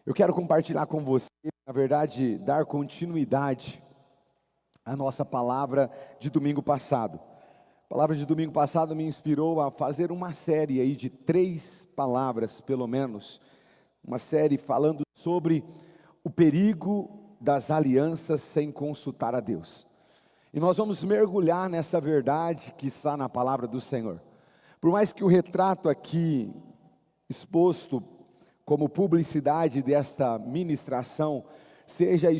Eu quero compartilhar com você, na verdade, dar continuidade à nossa palavra de domingo passado. A palavra de domingo passado me inspirou a fazer uma série aí de 3 palavras, pelo menos, uma série falando sobre o perigo das alianças sem consultar a Deus. E nós vamos mergulhar nessa verdade que está na palavra do Senhor. Por mais que o retrato aqui exposto como publicidade desta ministração seja a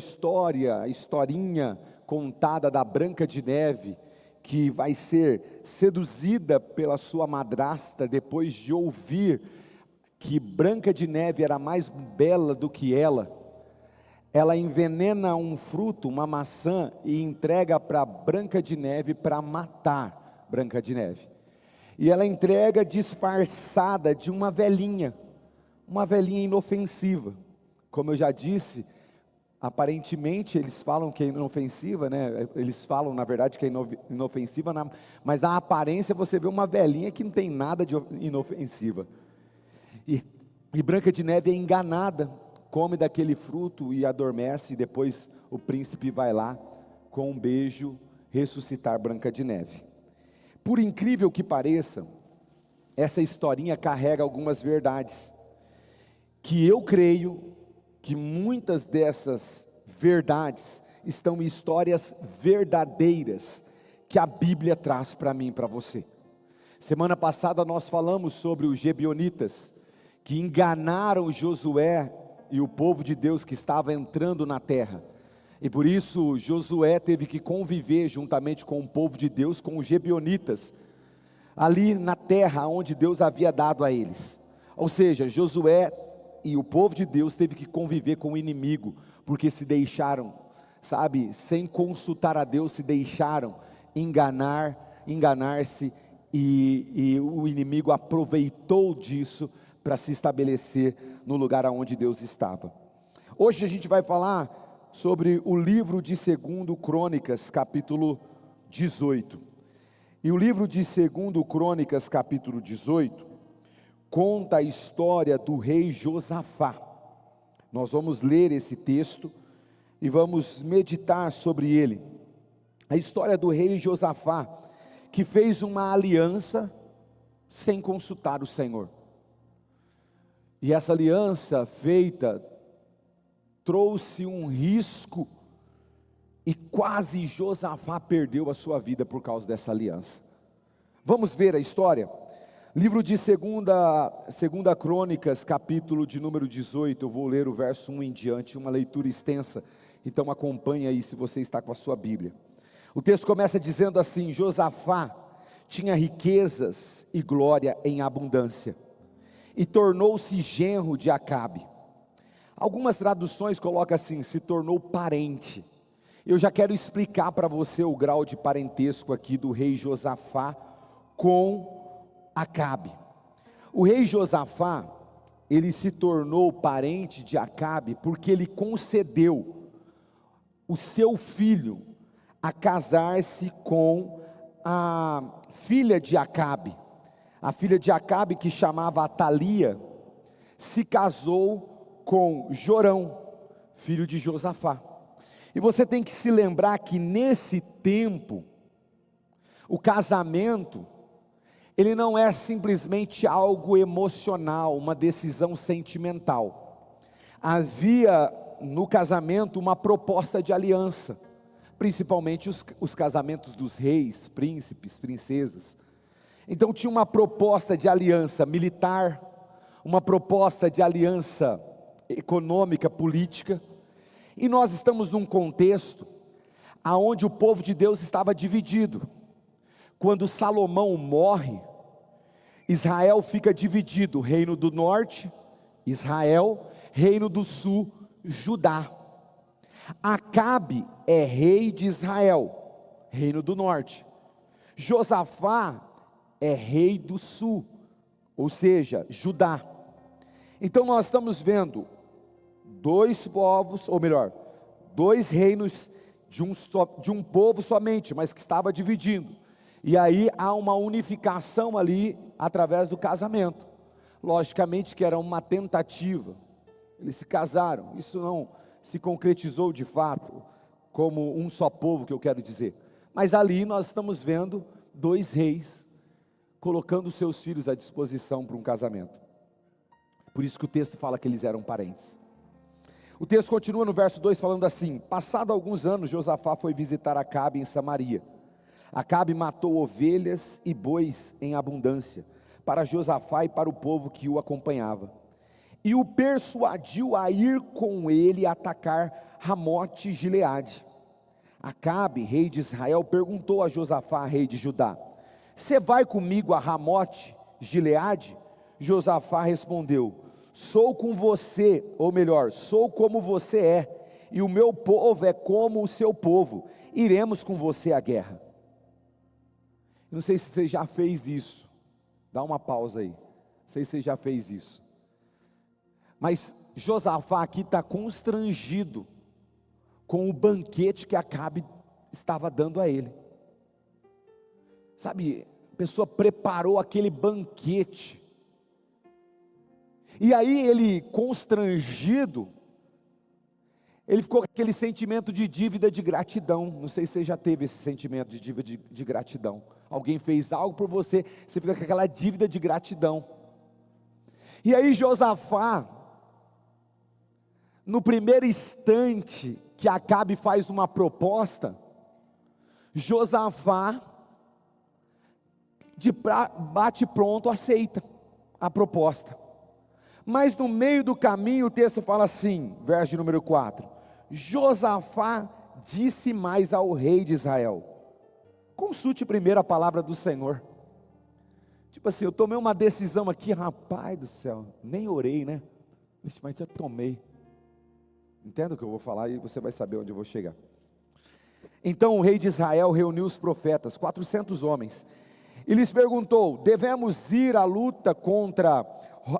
historinha contada da Branca de Neve, que vai ser seduzida pela sua madrasta depois de ouvir que Branca de Neve era mais bela do que ela envenena um fruto, uma maçã, e entrega para Branca de Neve para matar Branca de Neve. E ela entrega disfarçada de uma velhinha inofensiva. Como eu já disse, aparentemente eles falam que é inofensiva, né? Eles falam na verdade que é inofensiva, mas na aparência você vê uma velhinha que não tem nada de inofensiva. E Branca de Neve é enganada, come daquele fruto e adormece, e depois o príncipe vai lá, com um beijo, ressuscitar Branca de Neve. Por incrível que pareça, essa historinha carrega algumas verdades, que eu creio que muitas dessas verdades estão em histórias verdadeiras, que a Bíblia traz para mim e para você. Semana passada nós falamos sobre os Gebionitas, que enganaram Josué e o povo de Deus que estava entrando na terra, e por isso Josué teve que conviver juntamente com o povo de Deus, com os Gebionitas, ali na terra onde Deus havia dado a eles. Ou seja, Josué e o povo de Deus teve que conviver com o inimigo, porque se deixaram, sem consultar a Deus, se deixaram enganar-se, e o inimigo aproveitou disso para se estabelecer no lugar onde Deus estava. Hoje a gente vai falar sobre o livro de 2 Crônicas, capítulo 18. E o livro de 2 Crônicas, capítulo 18, conta a história do rei Josafá. Nós vamos ler esse texto e vamos meditar sobre ele. A história do rei Josafá, que fez uma aliança sem consultar o Senhor. E essa aliança feita trouxe um risco, e quase Josafá perdeu a sua vida por causa dessa aliança. Vamos ver a história? Livro de 2 Crônicas, capítulo de número 18, eu vou ler o verso 1 em diante, uma leitura extensa, então acompanhe aí se você está com a sua Bíblia. O texto começa dizendo assim: Josafá tinha riquezas e glória em abundância, e tornou-se genro de Acabe. Algumas traduções colocam assim: se tornou parente. Eu já quero explicar para você o grau de parentesco aqui do rei Josafá com Acabe. O rei Josafá, ele se tornou parente de Acabe porque ele concedeu o seu filho a casar-se com a filha de Acabe. A filha de Acabe, que chamava Atalia, se casou com Jorão, filho de Josafá. E você tem que se lembrar que nesse tempo, o casamento, ele não é simplesmente algo emocional, uma decisão sentimental. Havia no casamento uma proposta de aliança, principalmente os casamentos dos reis, príncipes, princesas. Então tinha uma proposta de aliança militar, uma proposta de aliança econômica, política, e nós estamos num contexto aonde o povo de Deus estava dividido. Quando Salomão morre, Israel fica dividido: reino do norte, Israel; reino do sul, Judá. Acabe é rei de Israel, reino do norte. Josafá é rei do sul, ou seja, Judá. Então nós estamos vendo dois povos, ou melhor, dois reinos de um povo somente, mas que estava dividindo. E aí há uma unificação ali através do casamento. Logicamente que era uma tentativa Eles se casaram. Isso não se concretizou de fato como um só povo, que eu quero dizer. Mas ali nós estamos vendo dois reis colocando seus filhos à disposição para um casamento. Por isso que o texto fala que eles eram parentes. O texto continua no verso 2 falando assim: passado alguns anos, Josafá foi visitar Acabe em Samaria. Acabe matou ovelhas e bois em abundância, para Josafá e para o povo que o acompanhava, e o persuadiu a ir com ele atacar Ramote Gileade. Acabe, rei de Israel, perguntou a Josafá, rei de Judá: você vai comigo a Ramote Gileade? Josafá respondeu: sou com você, ou melhor, sou como você é, e o meu povo é como o seu povo, iremos com você à guerra. Não sei se você já fez isso, dá uma pausa aí, não sei se você já fez isso, mas Josafá aqui está constrangido com o banquete que Acabe estava dando a ele. Sabe, a pessoa preparou aquele banquete, e aí ele, constrangido, ele ficou com aquele sentimento de dívida de gratidão. Não sei se você já teve esse sentimento de dívida de gratidão. Alguém fez algo por você, você fica com aquela dívida de gratidão. E aí Josafá, no primeiro instante que Acabe faz uma proposta, Josafá, de bate pronto, aceita a proposta. Mas no meio do caminho o texto fala assim, verso de número 4: Josafá disse mais ao rei de Israel: consulte primeiro a palavra do Senhor. Tipo assim, eu tomei uma decisão aqui, rapaz do céu, nem orei, né? Mas já tomei. Entenda o que eu vou falar e você vai saber onde eu vou chegar. Então o rei de Israel reuniu os profetas, 400 homens, e lhes perguntou: devemos ir à luta contra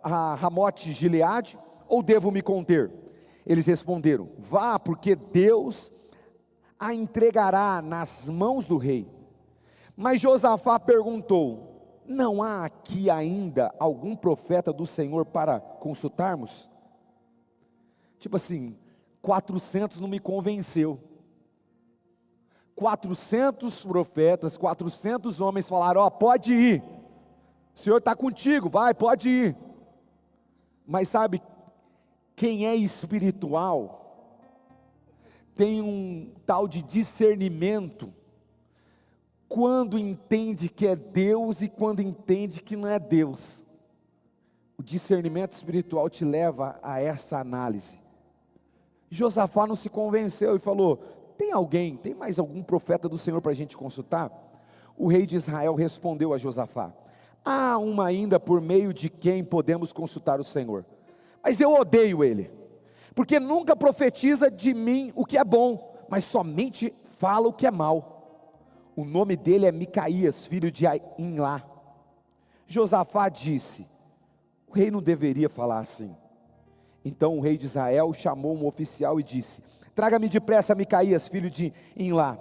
a Ramote Gileade, ou devo me conter? Eles responderam: vá, porque Deus a entregará nas mãos do rei. Mas Josafá perguntou: não há aqui ainda algum profeta do Senhor para consultarmos? Tipo assim, 400 não me convenceu. 400 profetas, 400 homens falaram: ó, pode ir, o Senhor está contigo, vai, pode ir. Mas sabe, quem é espiritual tem um tal de discernimento, quando entende que é Deus e quando entende que não é Deus. O discernimento espiritual te leva a essa análise. Josafá não se convenceu e falou: tem mais algum profeta do Senhor para a gente consultar? O rei de Israel respondeu a Josafá: há uma ainda por meio de quem podemos consultar o Senhor, mas eu odeio ele, porque nunca profetiza de mim o que é bom, mas somente fala o que é mal. O nome dele é Micaías, filho de Imlá. Josafá disse: o rei não deveria falar assim. Então o rei de Israel chamou um oficial e disse: traga-me depressa Micaías, filho de Imlá.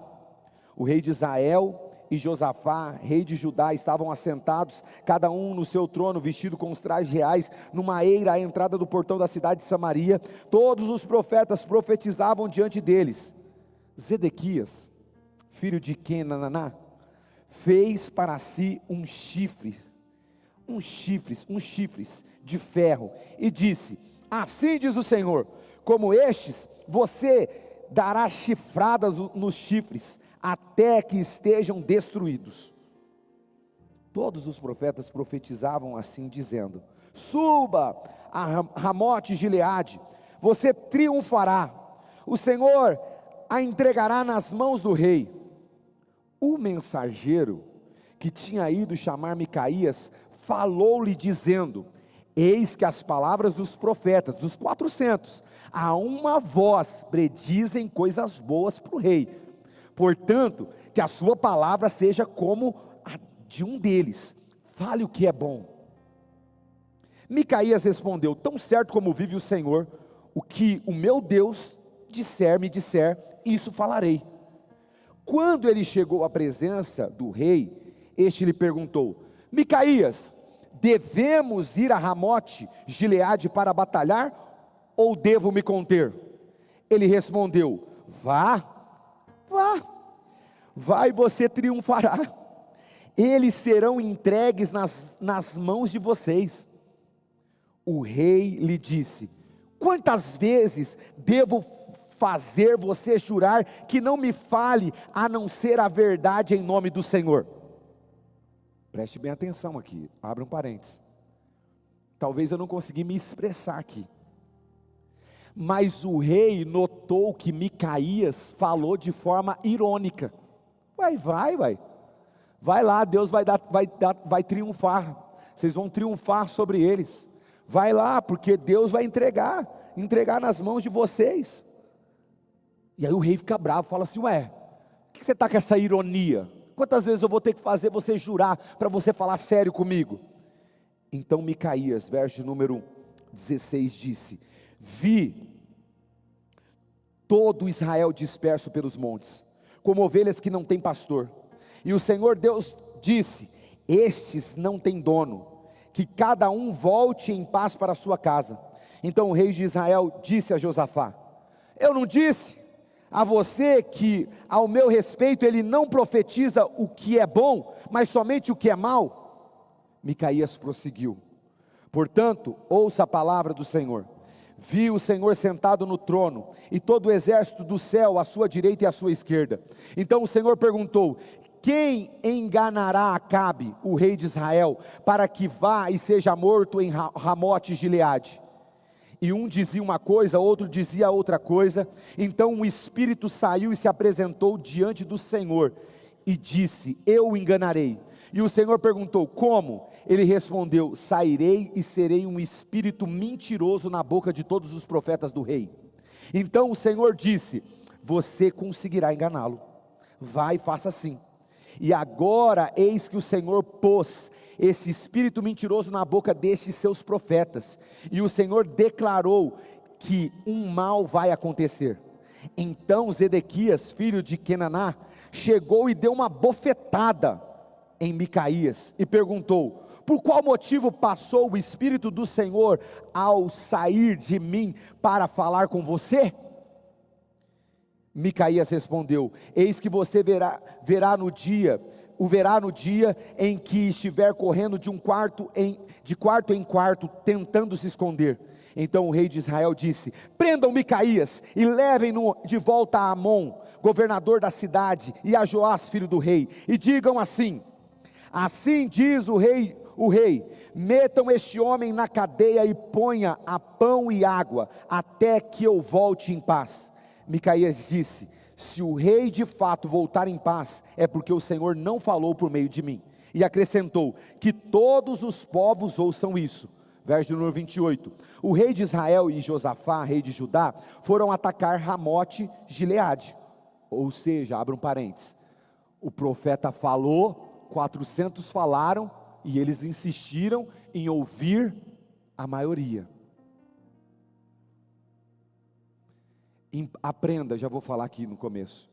O rei de Israel e Josafá, rei de Judá, estavam assentados, cada um no seu trono, vestido com os trajes reais, numa eira à entrada do portão da cidade de Samaria. Todos os profetas profetizavam diante deles. Zedequias, filho de Kenaná, fez para si uns chifres de ferro, e disse: assim diz o Senhor, como estes, você dará chifradas nos chifres, até que estejam destruídos. Todos os profetas profetizavam assim, dizendo: suba a Ramote Gileade, você triunfará, o Senhor a entregará nas mãos do rei. O mensageiro que tinha ido chamar Micaías, falou-lhe dizendo: eis que as palavras dos profetas, dos 400, a uma voz predizem coisas boas para o rei. Portanto, que a sua palavra seja como a de um deles, fale o que é bom. Micaías respondeu: tão certo como vive o Senhor, o que o meu Deus me disser, isso falarei. Quando ele chegou à presença do rei, este lhe perguntou: Micaías, devemos ir a Ramote Gileade para batalhar, ou devo me conter? Ele respondeu: vá, vá, vai, você triunfará. Eles serão entregues nas mãos de vocês. O rei lhe disse: quantas vezes devo fazer você jurar que não me fale, a não ser a verdade em nome do Senhor? Preste bem atenção aqui, abra um parênteses. Talvez eu não consegui me expressar aqui, mas o rei notou que Micaías falou de forma irônica. Vai lá, Deus vai triunfar, vocês vão triunfar sobre eles, vai lá, porque Deus vai entregar nas mãos de vocês. E aí o rei fica bravo, fala assim: ué, por que você está com essa ironia? Quantas vezes eu vou ter que fazer você jurar, para você falar sério comigo? Então Micaías, verso número 16, disse: vi todo Israel disperso pelos montes, como ovelhas que não têm pastor, e o Senhor Deus disse: estes não têm dono, que cada um volte em paz para a sua casa. Então o rei de Israel disse a Josafá: eu não disse a você que ao meu respeito ele não profetiza o que é bom, mas somente o que é mal? Micaías prosseguiu: portanto, ouça a palavra do Senhor. Vi o Senhor sentado no trono, e todo o exército do céu à sua direita e à sua esquerda. Então o Senhor perguntou: quem enganará Acabe, o rei de Israel, para que vá e seja morto em Ramote Gileade? E um dizia uma coisa, outro dizia outra coisa. Então um espírito saiu e se apresentou diante do Senhor, e disse: eu o enganarei. E o Senhor perguntou: como? Ele respondeu: sairei e serei um espírito mentiroso na boca de todos os profetas do rei. Então o Senhor disse: você conseguirá enganá-lo, vai, faça assim. E agora eis que o Senhor pôs esse espírito mentiroso na boca destes seus profetas, e o Senhor declarou que um mal vai acontecer. Então Zedequias, filho de Kenaná, chegou e deu uma bofetada em Micaías, e perguntou: por qual motivo passou o Espírito do Senhor ao sair de mim para falar com você? Micaías respondeu: eis que você verá no dia em que estiver correndo de quarto em quarto, tentando se esconder. Então o rei de Israel disse: prendam Micaías e levem-no de volta a Amon, governador da cidade, e a Joás, filho do rei, e digam assim: assim diz o rei, metam este homem na cadeia e ponha a pão e água, até que eu volte em paz. Micaías disse: se o rei de fato voltar em paz, é porque o Senhor não falou por meio de mim. E acrescentou: que todos os povos ouçam isso. Verso número 28, o rei de Israel e Josafá, rei de Judá, foram atacar Ramote Gileade. Ou seja, abra um parênteses, o profeta falou, 400 falaram, e eles insistiram em ouvir a maioria. Aprenda, já vou falar aqui no começo,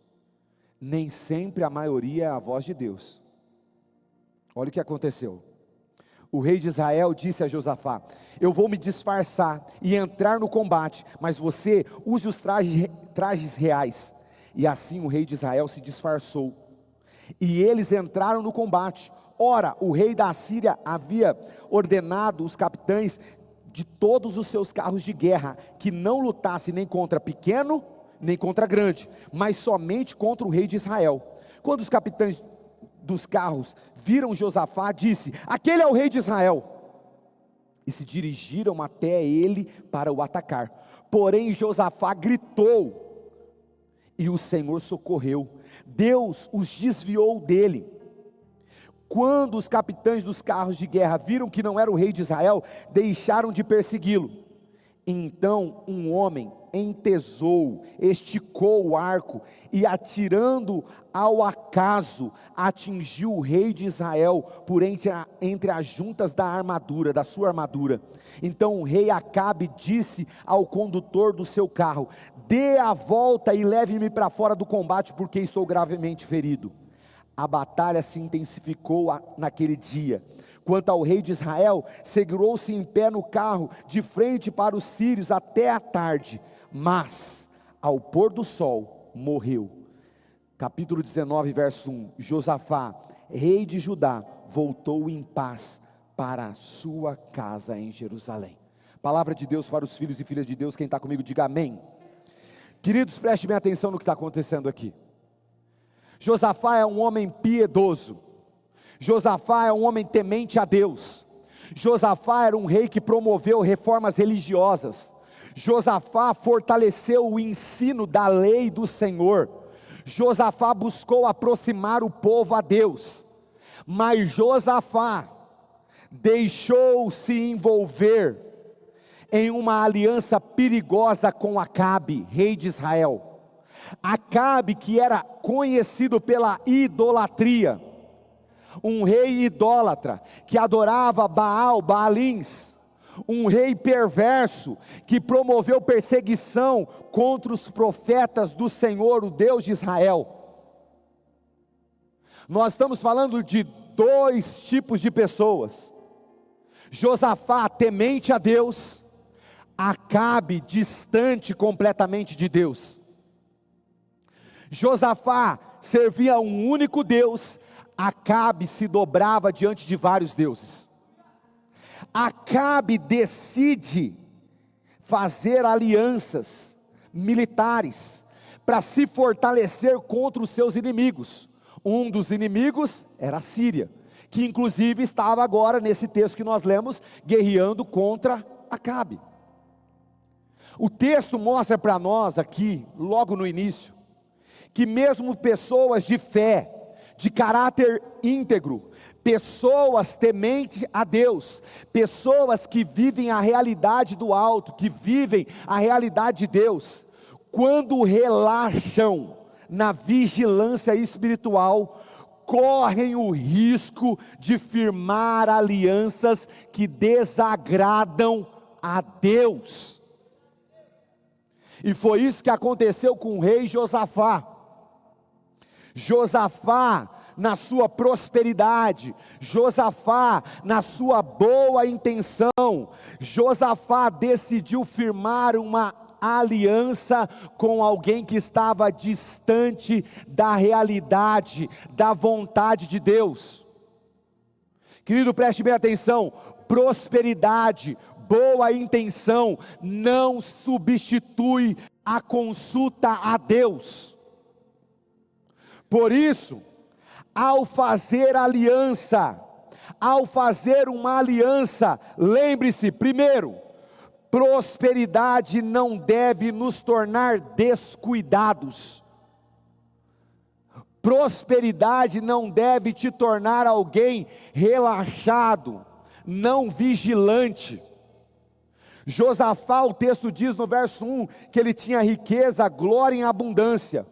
nem sempre a maioria é a voz de Deus. Olha o que aconteceu. O rei de Israel disse a Josafá: eu vou me disfarçar e entrar no combate, mas você use os trajes reais. E assim o rei de Israel se disfarçou, e eles entraram no combate. Ora, o rei da Assíria havia ordenado os capitães de todos os seus carros de guerra, que não lutasse nem contra pequeno, nem contra grande, mas somente contra o rei de Israel. Quando os capitães dos carros viram Josafá, disse: aquele é o rei de Israel, e se dirigiram até ele para o atacar. Porém Josafá gritou, e o Senhor socorreu, Deus os desviou dele. Quando os capitães dos carros de guerra viram que não era o rei de Israel, deixaram de persegui-lo. Então um homem entesou, esticou o arco, e atirando ao acaso, atingiu o rei de Israel por entre as juntas da sua armadura. Então o rei Acabe disse ao condutor do seu carro: dê a volta e leve-me para fora do combate, porque estou gravemente ferido. A batalha se intensificou naquele dia. Quanto ao rei de Israel, segurou-se em pé no carro, de frente para os sírios até a tarde, mas ao pôr do sol morreu. Capítulo 19, verso 1. Josafá, rei de Judá, voltou em paz para a sua casa em Jerusalém. Palavra de Deus para os filhos e filhas de Deus. Quem está comigo, diga amém. Queridos, prestem bem atenção no que está acontecendo aqui. Josafá é um homem piedoso. Josafá é um homem temente a Deus. Josafá era um rei que promoveu reformas religiosas. Josafá fortaleceu o ensino da lei do Senhor. Josafá buscou aproximar o povo a Deus. Mas Josafá deixou-se envolver em uma aliança perigosa com Acabe, rei de Israel. Acabe, que era conhecido pela idolatria, um rei idólatra, que adorava Baal, Baalins, um rei perverso, que promoveu perseguição contra os profetas do Senhor, o Deus de Israel. Nós estamos falando de dois tipos de pessoas: Josafá, temente a Deus; Acabe, distante completamente de Deus. Josafá servia a um único Deus, Acabe se dobrava diante de vários deuses. Acabe decide fazer alianças militares para se fortalecer contra os seus inimigos. Um dos inimigos era a Síria, que inclusive estava agora, nesse texto que nós lemos, guerreando contra Acabe. O texto mostra para nós aqui, logo no início, que mesmo pessoas de fé, de caráter íntegro, pessoas tementes a Deus, pessoas que vivem a realidade do alto, que vivem a realidade de Deus, quando relaxam na vigilância espiritual, correm o risco de firmar alianças que desagradam a Deus. E foi isso que aconteceu com o rei Josafá. Josafá, na sua prosperidade, Josafá, na sua boa intenção, Josafá decidiu firmar uma aliança com alguém que estava distante da realidade, da vontade de Deus. Querido, preste bem atenção: prosperidade, boa intenção não substitui a consulta a Deus. Por isso, ao fazer uma aliança, lembre-se, primeiro, prosperidade não deve nos tornar descuidados. Prosperidade não deve te tornar alguém relaxado, não vigilante. Josafá, o texto diz no verso 1, que ele tinha riqueza, glória em abundância,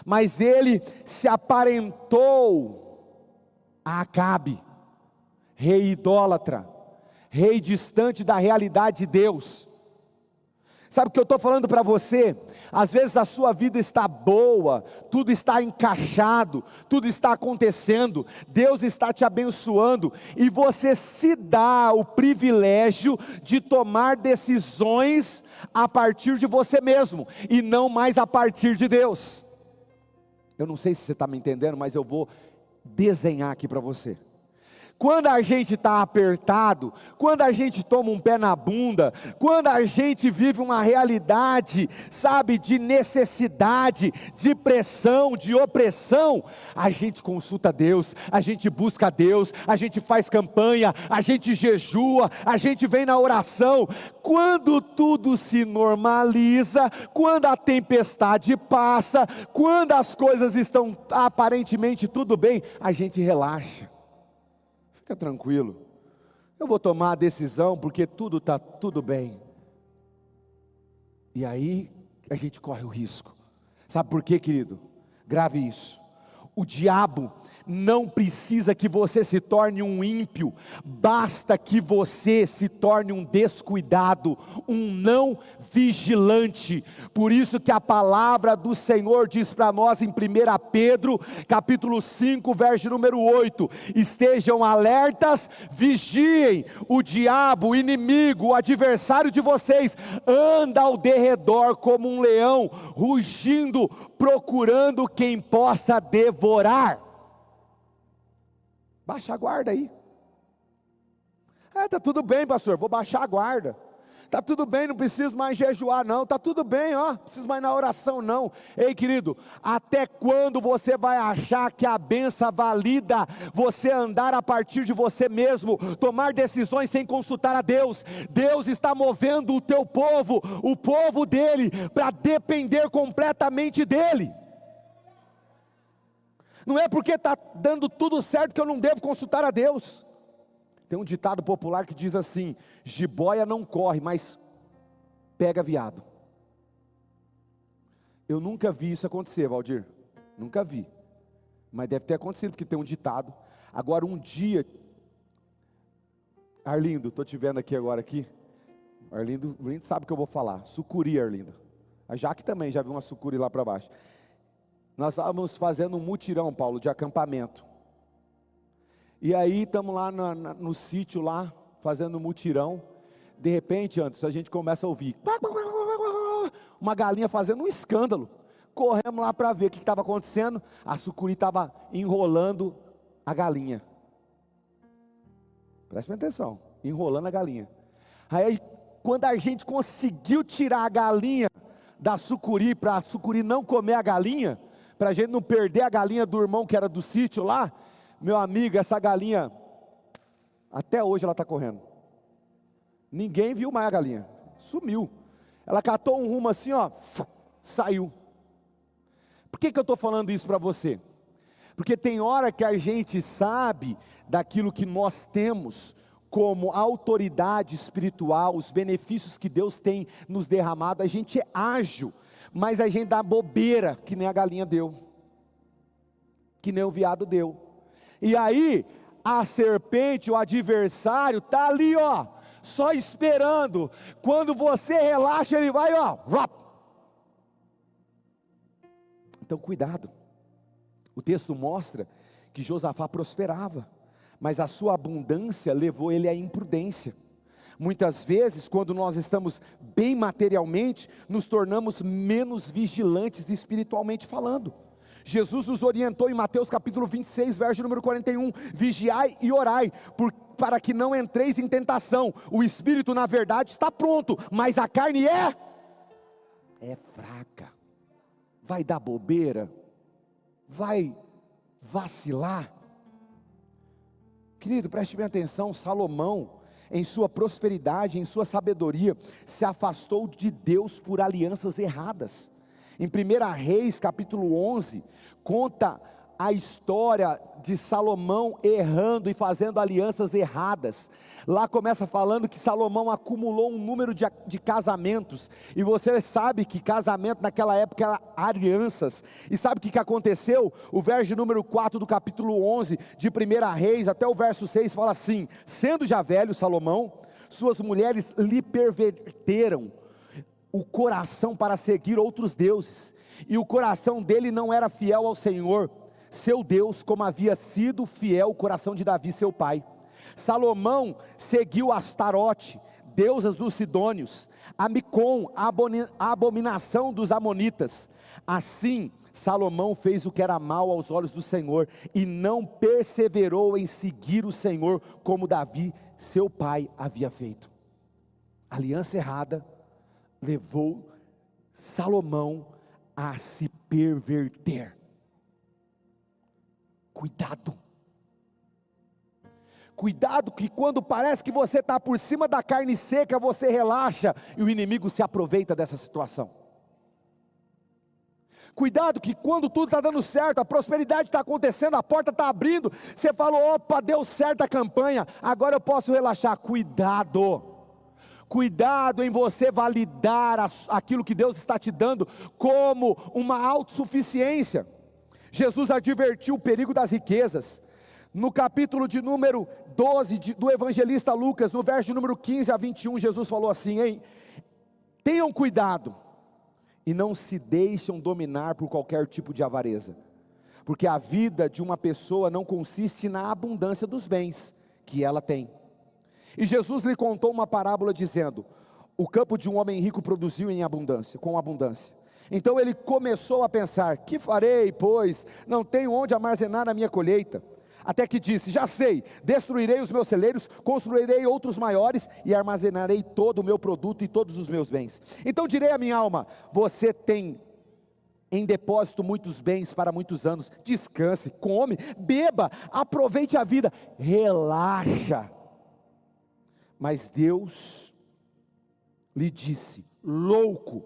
mas ele se aparentou a Acabe, rei idólatra, rei distante da realidade de Deus. Sabe o que eu estou falando para você? Às vezes a sua vida está boa, tudo está encaixado, tudo está acontecendo, Deus está te abençoando, e você se dá o privilégio de tomar decisões a partir de você mesmo, e não mais a partir de Deus. Eu não sei se você está me entendendo, mas eu vou desenhar aqui para você. Quando a gente está apertado, quando a gente toma um pé na bunda, quando a gente vive uma realidade, sabe, de necessidade, de pressão, de opressão, a gente consulta Deus, a gente busca Deus, a gente faz campanha, a gente jejua, a gente vem na oração. Quando tudo se normaliza, quando a tempestade passa, quando as coisas estão aparentemente tudo bem, a gente relaxa. Fica tranquilo, eu vou tomar a decisão porque tudo está tudo bem. E aí a gente corre o risco. Sabe por quê, querido? Grave isso. O diabo não precisa que você se torne um ímpio, basta que você se torne um descuidado, um não vigilante. Por isso que a palavra do Senhor diz para nós em 1 Pedro, capítulo 5, verso número 8, estejam alertas, vigiem, o diabo, o inimigo, o adversário de vocês, anda ao derredor como um leão, rugindo, procurando quem possa devorar. Baixa a guarda aí. Tá tudo bem, pastor, vou baixar a guarda. Tá tudo bem, não preciso mais jejuar não. Tá tudo bem, ó, não preciso mais na oração não. Ei, querido, até quando você vai achar que a benção valida você andar a partir de você mesmo, tomar decisões sem consultar a Deus? Deus está movendo o teu povo, o povo dele, para depender completamente dele. Não é porque está dando tudo certo que eu não devo consultar a Deus. Tem um ditado popular que diz assim: jiboia não corre, mas pega veado. Eu nunca vi isso acontecer, Valdir, nunca vi, mas deve ter acontecido, porque tem um ditado. Agora um dia, Arlindo, estou te vendo aqui agora aqui, Arlindo sabe o que eu vou falar, sucuri, Arlindo, a Jaque também já viu uma sucuri lá para baixo. Nós estávamos fazendo um mutirão, Paulo, de acampamento. E aí estamos lá no sítio lá, fazendo um mutirão. De repente, antes, a gente começa a ouvir uma galinha fazendo um escândalo. Corremos lá para ver o que estava acontecendo. A sucuri estava enrolando a galinha. Presta atenção, enrolando a galinha. Aí, quando a gente conseguiu tirar a galinha da sucuri, para a sucuri não comer a galinha, para a gente não perder a galinha do irmão que era do sítio lá, meu amigo, essa galinha, até hoje ela está correndo. Ninguém viu mais a galinha, sumiu. Ela catou um rumo assim, ó, saiu. Por que eu estou falando isso para você? Porque tem hora que a gente sabe daquilo que nós temos como autoridade espiritual, os benefícios que Deus tem nos derramado, a gente é ágil, mas a gente dá bobeira, que nem a galinha deu, que nem o veado deu. E aí, a serpente, o adversário, está ali, ó, só esperando. Quando você relaxa, ele vai, ó. Então, cuidado. O texto mostra que Josafá prosperava, mas a sua abundância levou ele à imprudência. Muitas vezes, quando nós estamos bem materialmente, nos tornamos menos vigilantes espiritualmente falando. Jesus nos orientou em Mateus capítulo 26, verso número 41, vigiai e orai, para que não entreis em tentação. O espírito na verdade está pronto, mas a carne é fraca. Vai dar bobeira, vai vacilar. Querido, preste bem atenção, Salomão, em sua prosperidade, em sua sabedoria, se afastou de Deus por alianças erradas. Em 1 Reis capítulo 11, conta a história de Salomão errando e fazendo alianças erradas. Lá começa falando que Salomão acumulou um número de casamentos, e você sabe que casamento naquela época era alianças, e sabe o que aconteceu? O verso número 4 do capítulo 11 de 1 Reis, até o verso 6 fala assim: sendo já velho Salomão, suas mulheres lhe perverteram o coração para seguir outros deuses, e o coração dele não era fiel ao Senhor, seu Deus, como havia sido fiel o coração de Davi seu pai. Salomão seguiu Astarote, deusas dos sidônios, a Micom, a abominação dos amonitas. Assim Salomão fez o que era mal aos olhos do Senhor, e não perseverou em seguir o Senhor, como Davi seu pai havia feito. Aliança errada levou Salomão a se perverter. Cuidado. Cuidado, que quando parece que você está por cima da carne seca, você relaxa e o inimigo se aproveita dessa situação. Cuidado, que quando tudo está dando certo, a prosperidade está acontecendo, a porta está abrindo, você fala: opa, deu certo a campanha, agora eu posso relaxar. Cuidado. Cuidado em você validar aquilo que Deus está te dando como uma autossuficiência. Jesus advertiu o perigo das riquezas. No capítulo de número 12 do evangelista Lucas, no verso de número 15 a 21, Jesus falou assim, hein? Tenham cuidado e não se deixem dominar por qualquer tipo de avareza, porque a vida de uma pessoa não consiste na abundância dos bens que ela tem. E Jesus lhe contou uma parábola dizendo: o campo de um homem rico produziu em abundância, com abundância. Então ele começou a pensar: que farei, pois não tenho onde armazenar a minha colheita? Até que disse: já sei, destruirei os meus celeiros, construirei outros maiores e armazenarei todo o meu produto e todos os meus bens. Então direi à minha alma: você tem em depósito muitos bens para muitos anos, descanse, come, beba, aproveite a vida, relaxa. Mas Deus lhe disse: louco,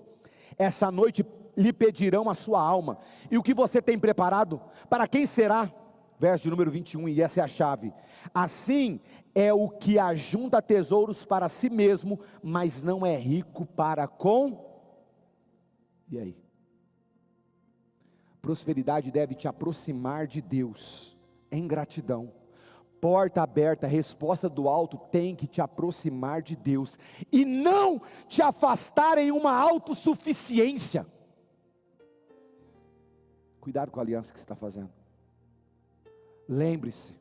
essa noite lhe pedirão a sua alma, e o que você tem preparado, para quem será? Verso de número 21, e essa é a chave. Assim é o que ajunta tesouros para si mesmo, mas não é rico para com... E aí? Prosperidade deve te aproximar de Deus, em gratidão. Porta aberta, resposta do alto tem que te aproximar de Deus, e não te afastar em uma autossuficiência. Cuidado com a aliança que você está fazendo. Lembre-se,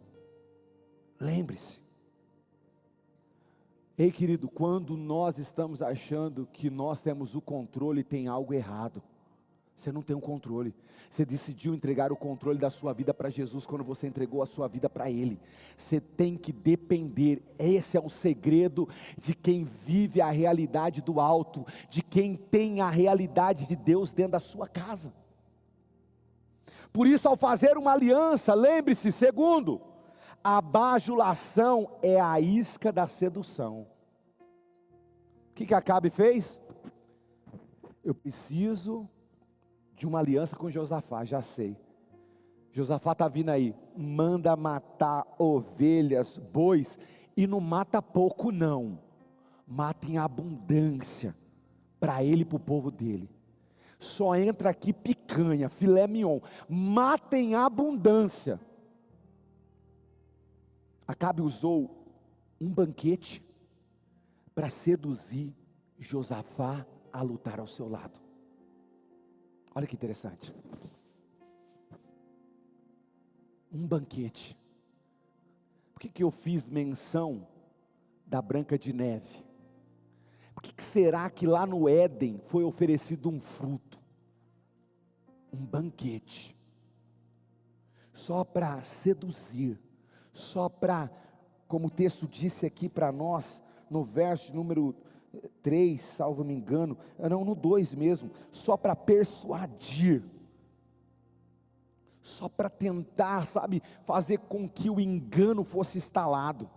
ei querido, quando nós estamos achando que nós temos o controle, tem algo errado. Você não tem o controle. Você decidiu entregar o controle da sua vida para Jesus quando você entregou a sua vida para Ele. Você tem que depender. Esse é o segredo de quem vive a realidade do alto, de quem tem a realidade de Deus dentro da sua casa. Por isso, ao fazer uma aliança, lembre-se, segundo, a bajulação é a isca da sedução. O que Acabe fez? Eu preciso de uma aliança com Josafá, já sei. Josafá está vindo aí, manda matar ovelhas, bois, e não mata pouco não, mata em abundância, para ele e para o povo dele. Só entra aqui picanha, filé mignon, mata em abundância. Acabe usou um banquete para seduzir Josafá a lutar ao seu lado. Olha que interessante. Um banquete. Por que eu fiz menção da Branca de Neve? Por que será que lá no Éden foi oferecido um fruto? Um banquete. Só para seduzir. Só para, como o texto disse aqui para nós, no verso número 3, salvo me engano, não, no 2 mesmo, só para persuadir, só para tentar, sabe, fazer com que o engano fosse instalado.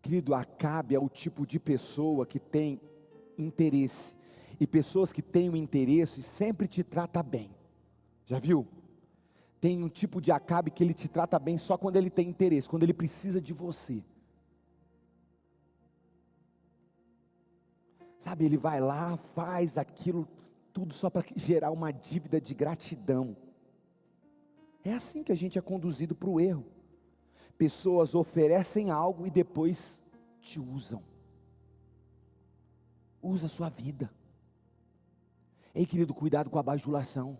Querido, Acabe é o tipo de pessoa que tem interesse, e pessoas que têm o interesse sempre te trata bem, já viu? Tem um tipo de Acabe que ele te trata bem só quando ele tem interesse, quando ele precisa de você. Sabe, ele vai lá, faz aquilo tudo só para gerar uma dívida de gratidão. É assim que a gente é conduzido para o erro. Pessoas oferecem algo e depois te usam. Usa a sua vida. Ei querido, cuidado com a bajulação.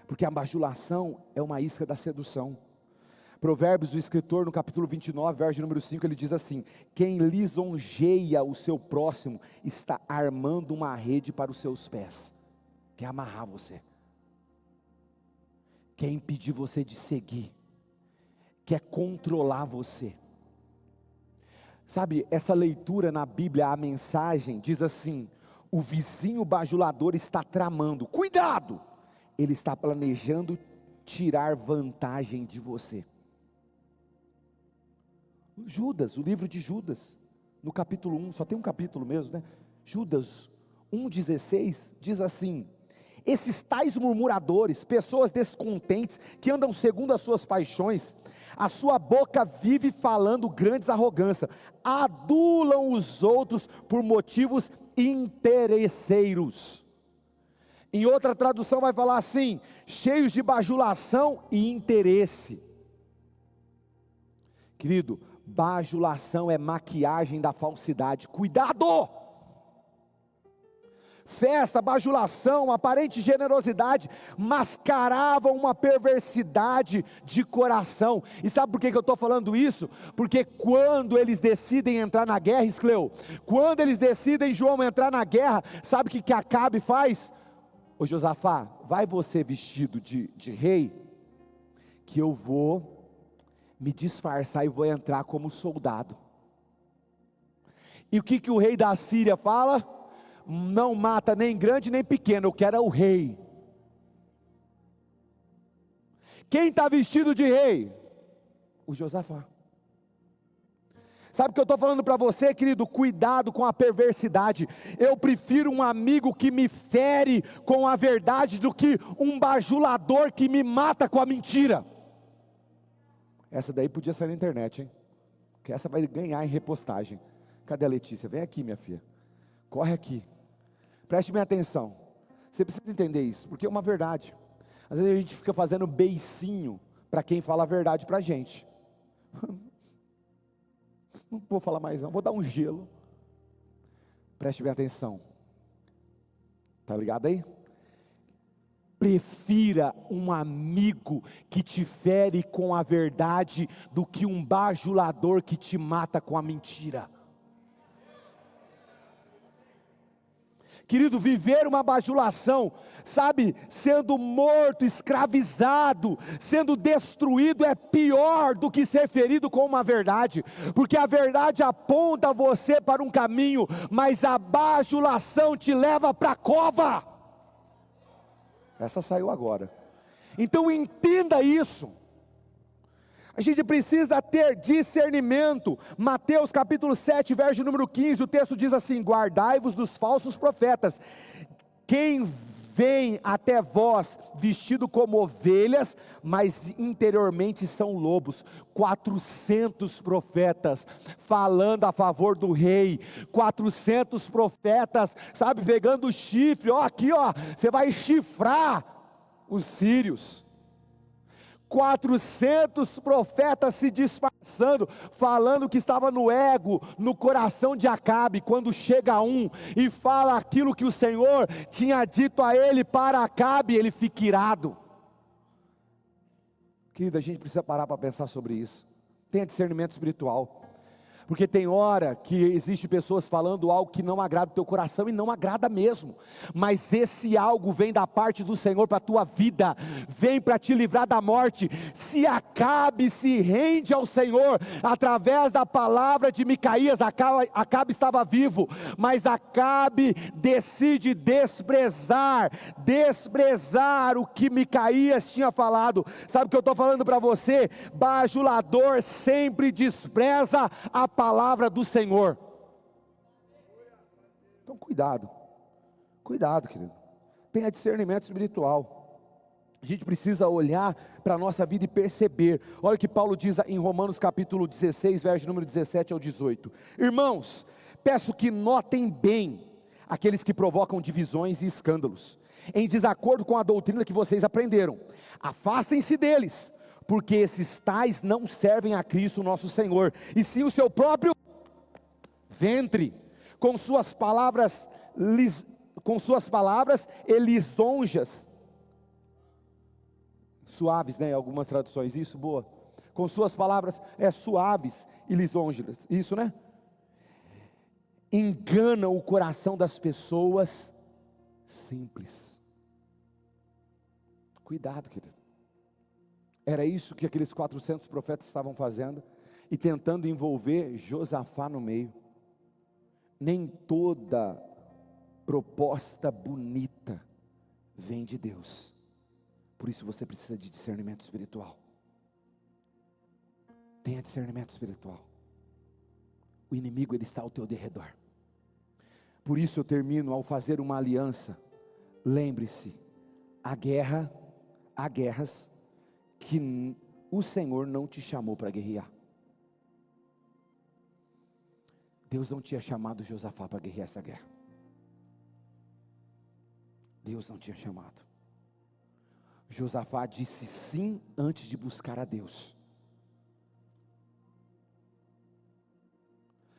Porque a bajulação é uma isca da sedução. Provérbios, o escritor no capítulo 29, verso número 5, ele diz assim: quem lisonjeia o seu próximo, está armando uma rede para os seus pés. Quer amarrar você. Quer impedir você de seguir. Quer controlar você. Sabe, essa leitura na Bíblia, a mensagem diz assim: o vizinho bajulador está tramando, cuidado, ele está planejando tirar vantagem de você. Judas, o livro de Judas, no capítulo 1, só tem um capítulo mesmo, né? Judas 1,16 diz assim: esses tais murmuradores, pessoas descontentes, que andam segundo as suas paixões, a sua boca vive falando grandes arrogâncias, adulam os outros por motivos interesseiros. Em outra tradução vai falar assim: cheios de bajulação e interesse. Querido, bajulação é maquiagem da falsidade, cuidado! Festa, bajulação, aparente generosidade, mascaravam uma perversidade de coração. E sabe por que eu estou falando isso? Porque quando eles decidem entrar na guerra, Iscleu, quando eles decidem, João, entrar na guerra, sabe o que Acabe faz? Ô Josafá, vai você vestido de rei, que eu vou me disfarçar e vou entrar como soldado. E o que o rei da Síria fala? Não mata nem grande nem pequeno, eu quero é o rei. Quem está vestido de rei? O Josafá. Sabe o que eu estou falando para você, querido? Cuidado com a perversidade. Eu prefiro um amigo que me fere com a verdade do que um bajulador que me mata com a mentira. Essa daí podia sair na internet, hein? Que essa vai ganhar em repostagem. Cadê a Letícia? Vem aqui, minha filha. Corre aqui. Preste bem atenção. Você precisa entender isso, porque é uma verdade. Às vezes a gente fica fazendo beicinho para quem fala a verdade para a gente. Não vou falar mais não, vou dar um gelo. Preste bem atenção. Tá ligado aí? Prefira um amigo que te fere com a verdade do que um bajulador que te mata com a mentira. Querido, viver uma bajulação, sabe, sendo morto, escravizado, sendo destruído, é pior do que ser ferido com uma verdade, porque a verdade aponta você para um caminho, mas a bajulação te leva para a cova. Essa saiu agora. Então entenda isso. A gente precisa ter discernimento. Mateus capítulo 7, verso número 15, o texto diz assim: guardai-vos dos falsos profetas, quem vem até vós vestido como ovelhas, mas interiormente são lobos. 400 profetas falando a favor do rei, 400 profetas, sabe, pegando o chifre, ó, aqui ó, você vai chifrar os sírios. 400 profetas se disfarçando, falando que estava no ego, no coração de Acabe. Quando chega um e fala aquilo que o Senhor tinha dito a ele para Acabe, ele fica irado. Querida, a gente precisa parar para pensar sobre isso. Tenha discernimento espiritual. Porque tem hora que existe pessoas falando algo que não agrada o teu coração, e não agrada mesmo, mas esse algo vem da parte do Senhor para a tua vida, vem para te livrar da morte. Se Acabe se rende ao Senhor, através da palavra de Micaías, Acabe estava vivo, mas Acabe decide desprezar o que Micaías tinha falado. Sabe o que eu estou falando para você? Bajulador sempre despreza a palavra do Senhor. Então cuidado, querido, tenha discernimento espiritual. A gente precisa olhar para a nossa vida e perceber. Olha o que Paulo diz em Romanos capítulo 16, verso número 17 ao 18. Irmãos, peço que notem bem aqueles que provocam divisões e escândalos, em desacordo com a doutrina que vocês aprenderam. Afastem-se deles, porque esses tais não servem a Cristo nosso Senhor, e sim o seu próprio ventre, com suas palavras e lisonjas, suaves, né? Algumas traduções, isso, boa, com suas palavras, suaves e lisonjas, isso, né? Enganam o coração das pessoas simples. Cuidado, querido. Era isso que aqueles 400 profetas estavam fazendo, e tentando envolver Josafá no meio. Nem toda proposta bonita vem de Deus, por isso você precisa de discernimento espiritual. Tenha discernimento espiritual. O inimigo, ele está ao teu derredor. Por isso eu termino ao fazer uma aliança. Lembre-se, há guerras que o Senhor não te chamou para guerrear. Deus não tinha chamado Josafá para guerrear essa guerra. Deus não tinha chamado. Josafá disse sim antes de buscar a Deus.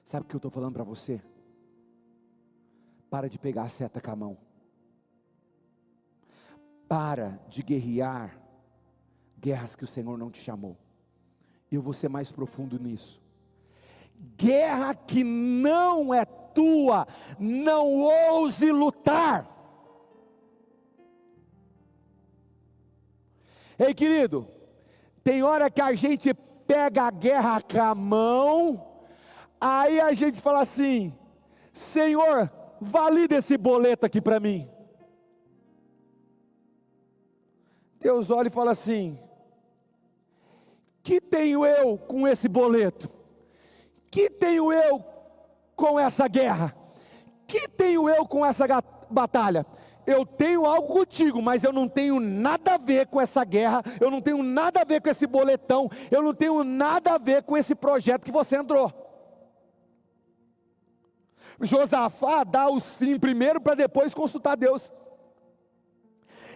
Sabe o que eu estou falando para você? Para de pegar a seta com a mão. Para de guerrear guerras que o Senhor não te chamou. Eu vou ser mais profundo nisso. Guerra que não é tua, não ouse lutar. Ei, querido, tem hora que a gente pega a guerra com a mão, aí a gente fala assim: Senhor, valida esse boleto aqui para mim. Deus olha e fala assim: que tenho eu com esse boleto? Que tenho eu com essa guerra? Que tenho eu com essa batalha? Eu tenho algo contigo, mas eu não tenho nada a ver com essa guerra, eu não tenho nada a ver com esse boletão, eu não tenho nada a ver com esse projeto que você entrou. Josafá dá o sim primeiro para depois consultar Deus.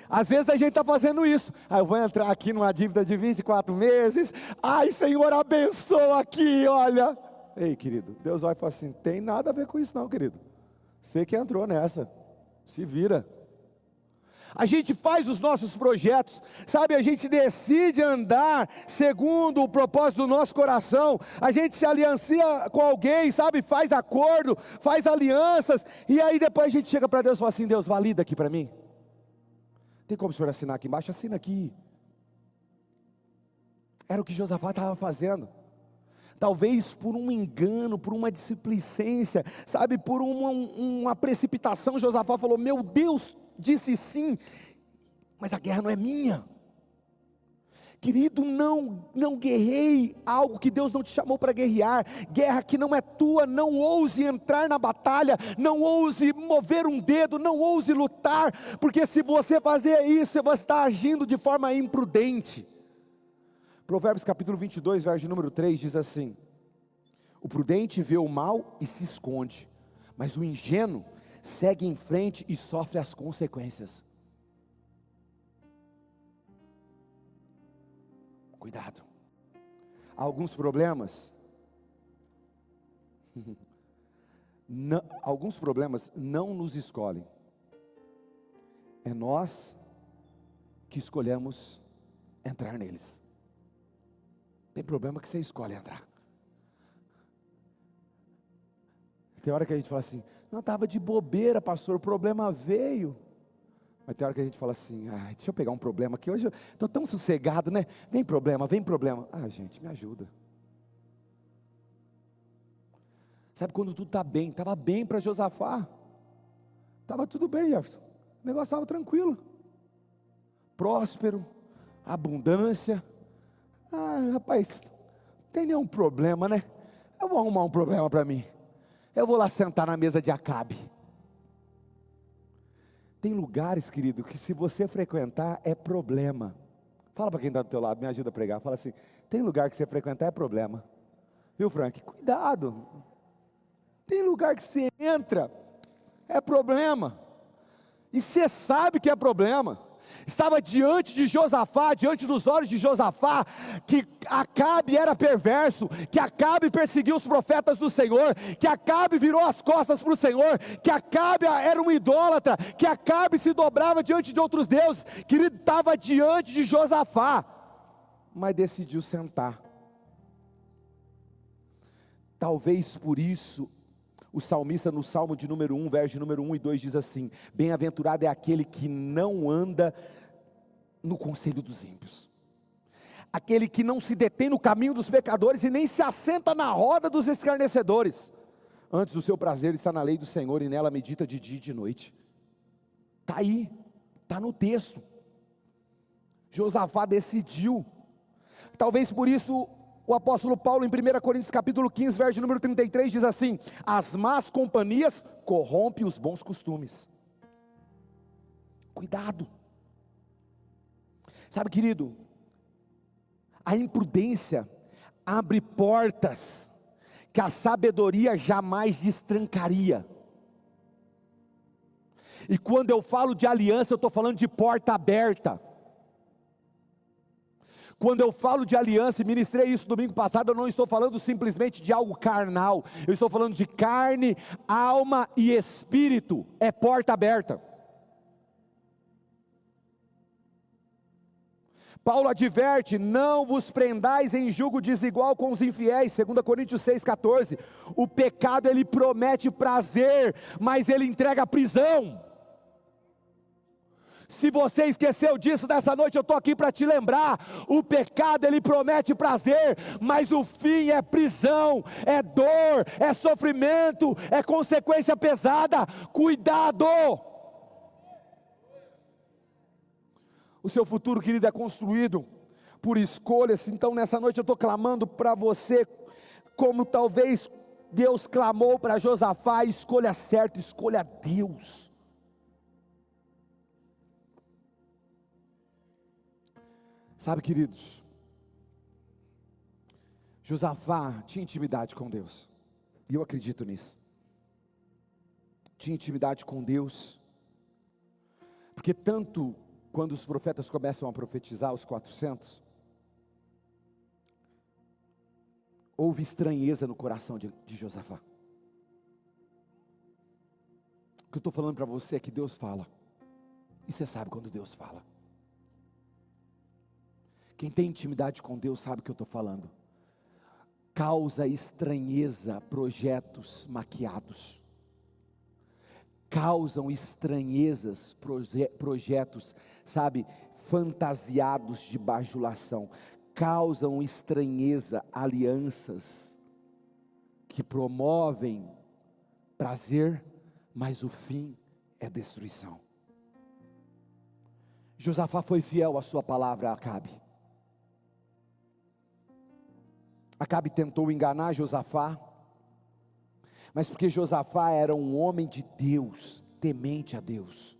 Às vezes a gente está fazendo isso. Eu vou entrar aqui numa dívida de 24 meses. Ai, Senhor, abençoa aqui, olha. Ei, querido, Deus vai falar assim: tem nada a ver com isso não, querido. Você que entrou nessa, se vira. A gente faz os nossos projetos, sabe, a gente decide andar segundo o propósito do nosso coração, a gente se aliancia com alguém, sabe, faz acordo, faz alianças, e aí depois a gente chega para Deus e fala assim: Deus, valida aqui para mim. Tem como o senhor assinar aqui embaixo? Assina aqui. Era o que Josafá estava fazendo. Talvez por um engano, por uma displicência, sabe, por uma precipitação, Josafá falou: meu Deus, disse sim, mas a guerra não é minha. Querido, não guerrei algo que Deus não te chamou para guerrear. Guerra que não é tua, não ouse entrar na batalha, não ouse mover um dedo, não ouse lutar, porque se você fazer isso, você vai estar agindo de forma imprudente. Provérbios capítulo 22, verso número 3 diz assim: o prudente vê o mal e se esconde, mas o ingênuo segue em frente e sofre as consequências. Cuidado. Alguns problemas não nos escolhem. É nós que escolhemos entrar neles. Tem problema que você escolhe entrar. Tem hora que a gente fala assim: não, estava de bobeira, pastor, o problema veio. Mas tem hora que a gente fala assim: deixa eu pegar um problema aqui, hoje eu estou tão sossegado, né? Vem problema. Gente, me ajuda. Sabe quando tudo está bem? Estava bem para Josafá. Estava tudo bem, Jefferson. O negócio estava tranquilo. Próspero, abundância. Rapaz, não tem nenhum problema, né? Eu vou arrumar um problema para mim. Eu vou lá sentar na mesa de Acabe. Tem lugares, querido, que se você frequentar é problema. Fala para quem está do teu lado, me ajuda a pregar. Fala assim: tem lugar que você frequentar é problema. Viu, Frank? Cuidado. Tem lugar que você entra, é problema. E você sabe que é problema. Estava diante de Josafá, diante dos olhos de Josafá, que Acabe era perverso, que Acabe perseguiu os profetas do Senhor, que Acabe virou as costas para o Senhor, que Acabe era um idólatra, que Acabe se dobrava diante de outros deuses, que ele estava diante de Josafá, mas decidiu sentar. Talvez por isso o salmista no Salmo de número 1, verso de número 1 e 2 diz assim: bem-aventurado é aquele que não anda no conselho dos ímpios, aquele que não se detém no caminho dos pecadores e nem se assenta na roda dos escarnecedores. Antes o seu prazer está na lei do Senhor e nela medita de dia e de noite. Está aí, está no texto. Josafá decidiu. Talvez por isso o apóstolo Paulo em 1 Coríntios capítulo 15, verso número 33 diz assim: as más companhias corrompem os bons costumes. Cuidado. Sabe, querido, a imprudência abre portas que a sabedoria jamais destrancaria. E quando eu falo de aliança, eu estou falando de porta aberta. Quando eu falo de aliança, e ministrei isso domingo passado, eu não estou falando simplesmente de algo carnal, eu estou falando de carne, alma e espírito, é porta aberta. Paulo adverte: não vos prendais em julgo desigual com os infiéis, 2 Coríntios 6,14, o pecado ele promete prazer, mas ele entrega prisão. Se você esqueceu disso nessa noite, eu estou aqui para te lembrar, o pecado ele promete prazer, mas o fim é prisão, é dor, é sofrimento, é consequência pesada, cuidado! O seu futuro, querido, é construído por escolhas. Então nessa noite eu estou clamando para você, como talvez Deus clamou para Josafá: escolha certo, escolha Deus. Sabe, queridos, Josafá tinha intimidade com Deus, e eu acredito nisso. Tinha intimidade com Deus, porque tanto quando os profetas começam a profetizar, os 400, houve estranheza no coração de Josafá. O que eu estou falando para você é que Deus fala, e você sabe quando Deus fala. Quem tem intimidade com Deus sabe o que eu estou falando. Causa estranheza projetos maquiados. Causam estranhezas projetos, sabe, fantasiados de bajulação. Causam estranheza alianças que promovem prazer, mas o fim é destruição. Josafá foi fiel à sua palavra a Acabe. Acabe tentou enganar Josafá, mas porque Josafá era um homem de Deus, temente a Deus,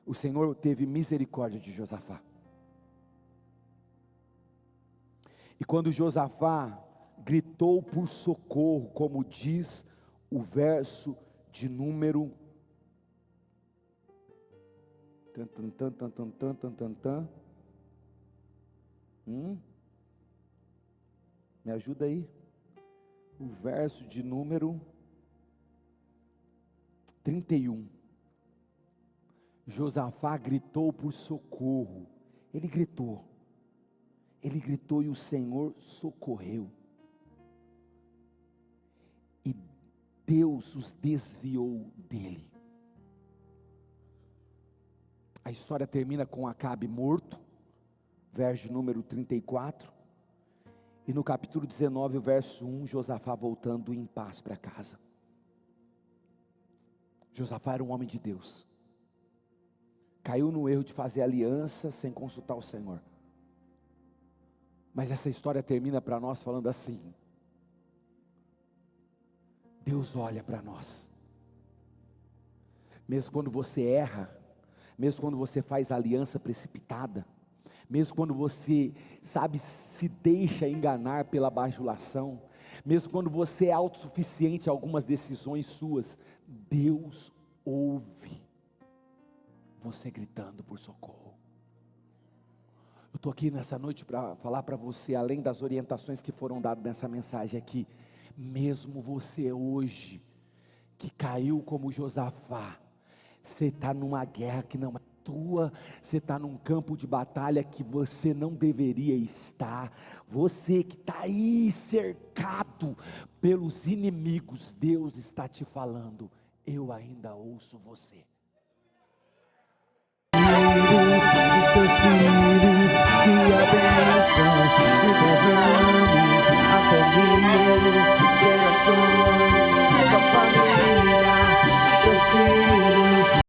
o Senhor teve misericórdia de Josafá. E quando Josafá gritou por socorro, como diz o verso de número me ajuda aí, o verso de número 31, Josafá gritou por socorro, ele gritou e o Senhor socorreu, e Deus os desviou dele. A história termina com Acabe morto, verso número 34, e no capítulo 19, o verso 1, Josafá voltando em paz para casa. Josafá era um homem de Deus, caiu no erro de fazer aliança sem consultar o Senhor, mas essa história termina para nós falando assim: Deus olha para nós, mesmo quando você erra, mesmo quando você faz aliança precipitada, mesmo quando você, sabe, se deixa enganar pela bajulação, mesmo quando você é autossuficiente em algumas decisões suas, Deus ouve você gritando por socorro. Eu estou aqui nessa noite para falar para você, além das orientações que foram dadas nessa mensagem aqui, mesmo você hoje, que caiu como Josafá, você está numa guerra que não é tua, você está num campo de batalha que você não deveria estar, você que está aí cercado pelos inimigos, Deus está te falando: eu ainda ouço você. Os teus filhos, que a bênção se derrame até mil gerações.